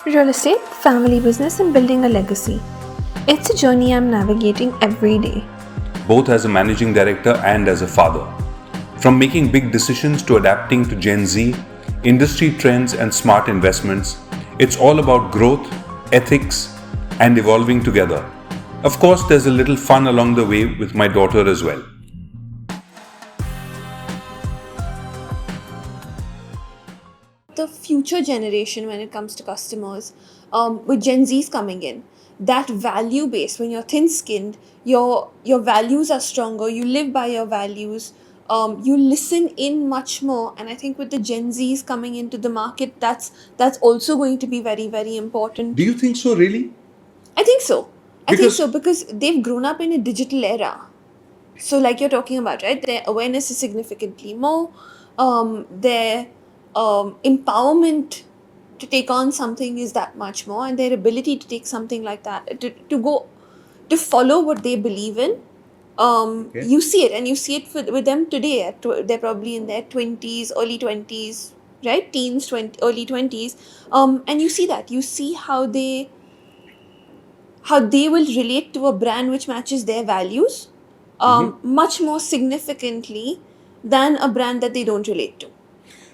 Real estate, family business, and building a legacy. It's a journey I'm navigating every day. Both as a managing director and as a father. From making big decisions to adapting to Gen Z, industry trends, and smart investments, it's all about growth, ethics, and evolving together. Of course, there's a little fun along the way with my daughter as well. The future generation when it comes to customers, with Gen Zs coming in, that value base, when you're thin skinned, your values are stronger, you live by your values, you listen in much more. And I think with the Gen Zs coming into the market, that's also going to be very, very important. Do you think so, really? I think so. Because- Because they've grown up in a digital era. So, like you're talking about, right? Their awareness is significantly more. Their empowerment to take on something is that much more, and their ability to take something like that to follow what they believe in. Okay. You see it, and you see it with them today. They're probably in their 20s, early 20s, right? Teens, early 20s, and you see that. You see how they will relate to a brand which matches their values much more significantly than a brand that they don't relate to.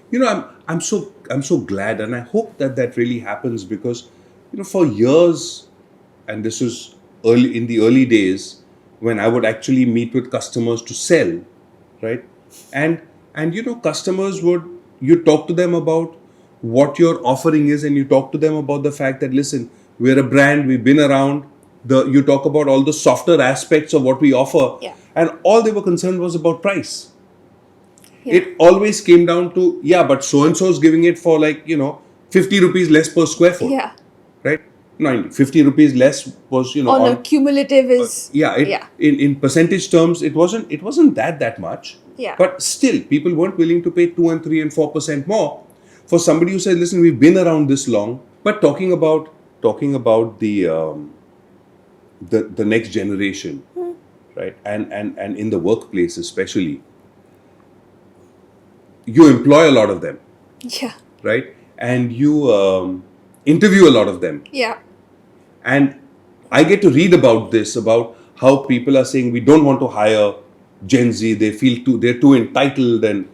You know, I'm so glad, and I hope that really happens because, for years, and this was in the early days when I would actually meet with customers to sell, right? And customers you talk to them about what your offering is, and you talk to them about the fact that, listen, we're a brand, we've been around. You talk about all the softer aspects of what we offer, Yeah. and all they were concerned was about price. Yeah. It always came down to, but so and so is giving it for 50 rupees less per square foot. Yeah. Right? No, 50 rupees less was, On a cumulative is in percentage terms, it wasn't that much. Yeah. But still, people weren't willing to pay 2 and 3 and 4% more for somebody who said, listen, we've been around this long. But talking about the next generation, right? And in the workplace especially, you employ a lot of them, yeah. right? And you interview a lot of them. Yeah. And I get to read about this, about how people are saying we don't want to hire Gen Z. They feel they're too entitled, and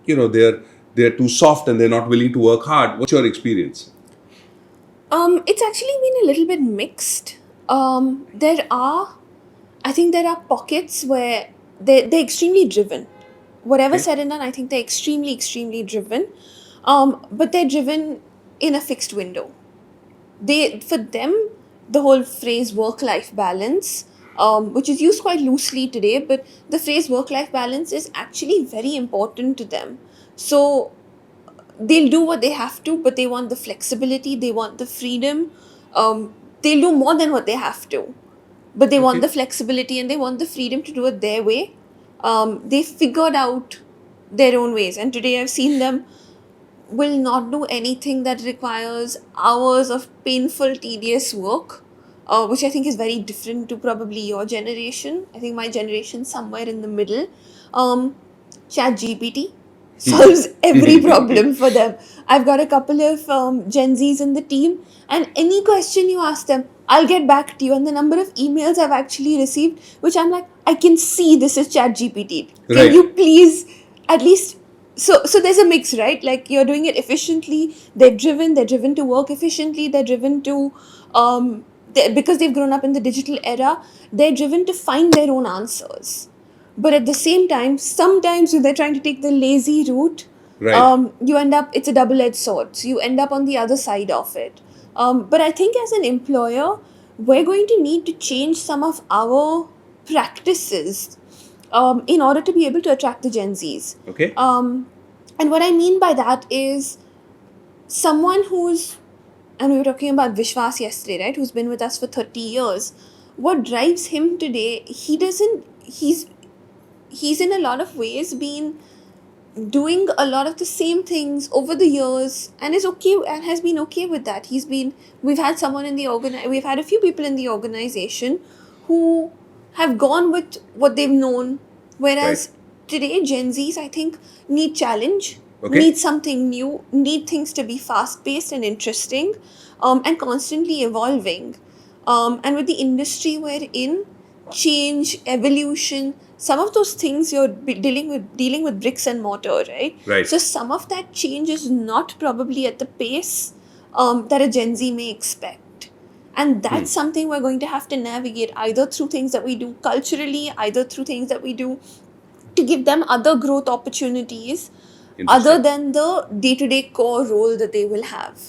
they're too soft, and they're not willing to work hard. What's your experience? It's actually been a little bit mixed. I think there are pockets where they're extremely driven. Whatever Okay. said and done, I think they're extremely, extremely driven. But they're driven in a fixed window. For them, the whole phrase work-life balance, which is used quite loosely today, but the phrase work-life balance is actually very important to them. So they'll do what they have to, but they want the flexibility, they want the freedom. They'll do more than what they have to, but they want Okay. the flexibility and they want the freedom to do it their way. They figured out their own ways, and today I've seen them will not do anything that requires hours of painful, tedious work, which I think is very different to probably your generation. I think my generation somewhere in the middle. ChatGPT solves every problem for them. I've got a couple of Gen Zs in the team, and any question you ask them, I'll get back to you. And the number of emails I've actually received, which I'm like, I can see this is ChatGPT. Can Right. you please at least so there's a mix, right? Like you're doing it efficiently. They're driven to work efficiently. They're driven to because they've grown up in the digital era, they're driven to find their own answers. But at the same time, sometimes when they're trying to take the lazy route, Right. you end up, it's a double-edged sword. So you end up on the other side of it. But I think as an employer, we're going to need to change some of our practices in order to be able to attract the Gen Zs. Okay. And what I mean by that is someone and we were talking about Vishwas yesterday, right? Who's been with us for 30 years. What drives him today, he's in a lot of ways been doing a lot of the same things over the years and is okay and has been okay with that. We've had we've had a few people in the organization who have gone with what they've known, whereas Right. today Gen Zs, I think, need challenge. Okay. need something new, need things to be fast paced and interesting, and constantly evolving. And with the industry we're in, change, evolution, some of those things you're dealing with bricks and mortar, right? Right. So some of that change is not probably at the pace that a Gen Z may expect. And that's something we're going to have to navigate either through things that we do culturally, either through things that we do to give them other growth opportunities other Interesting. than the day-to-day core role that they will have.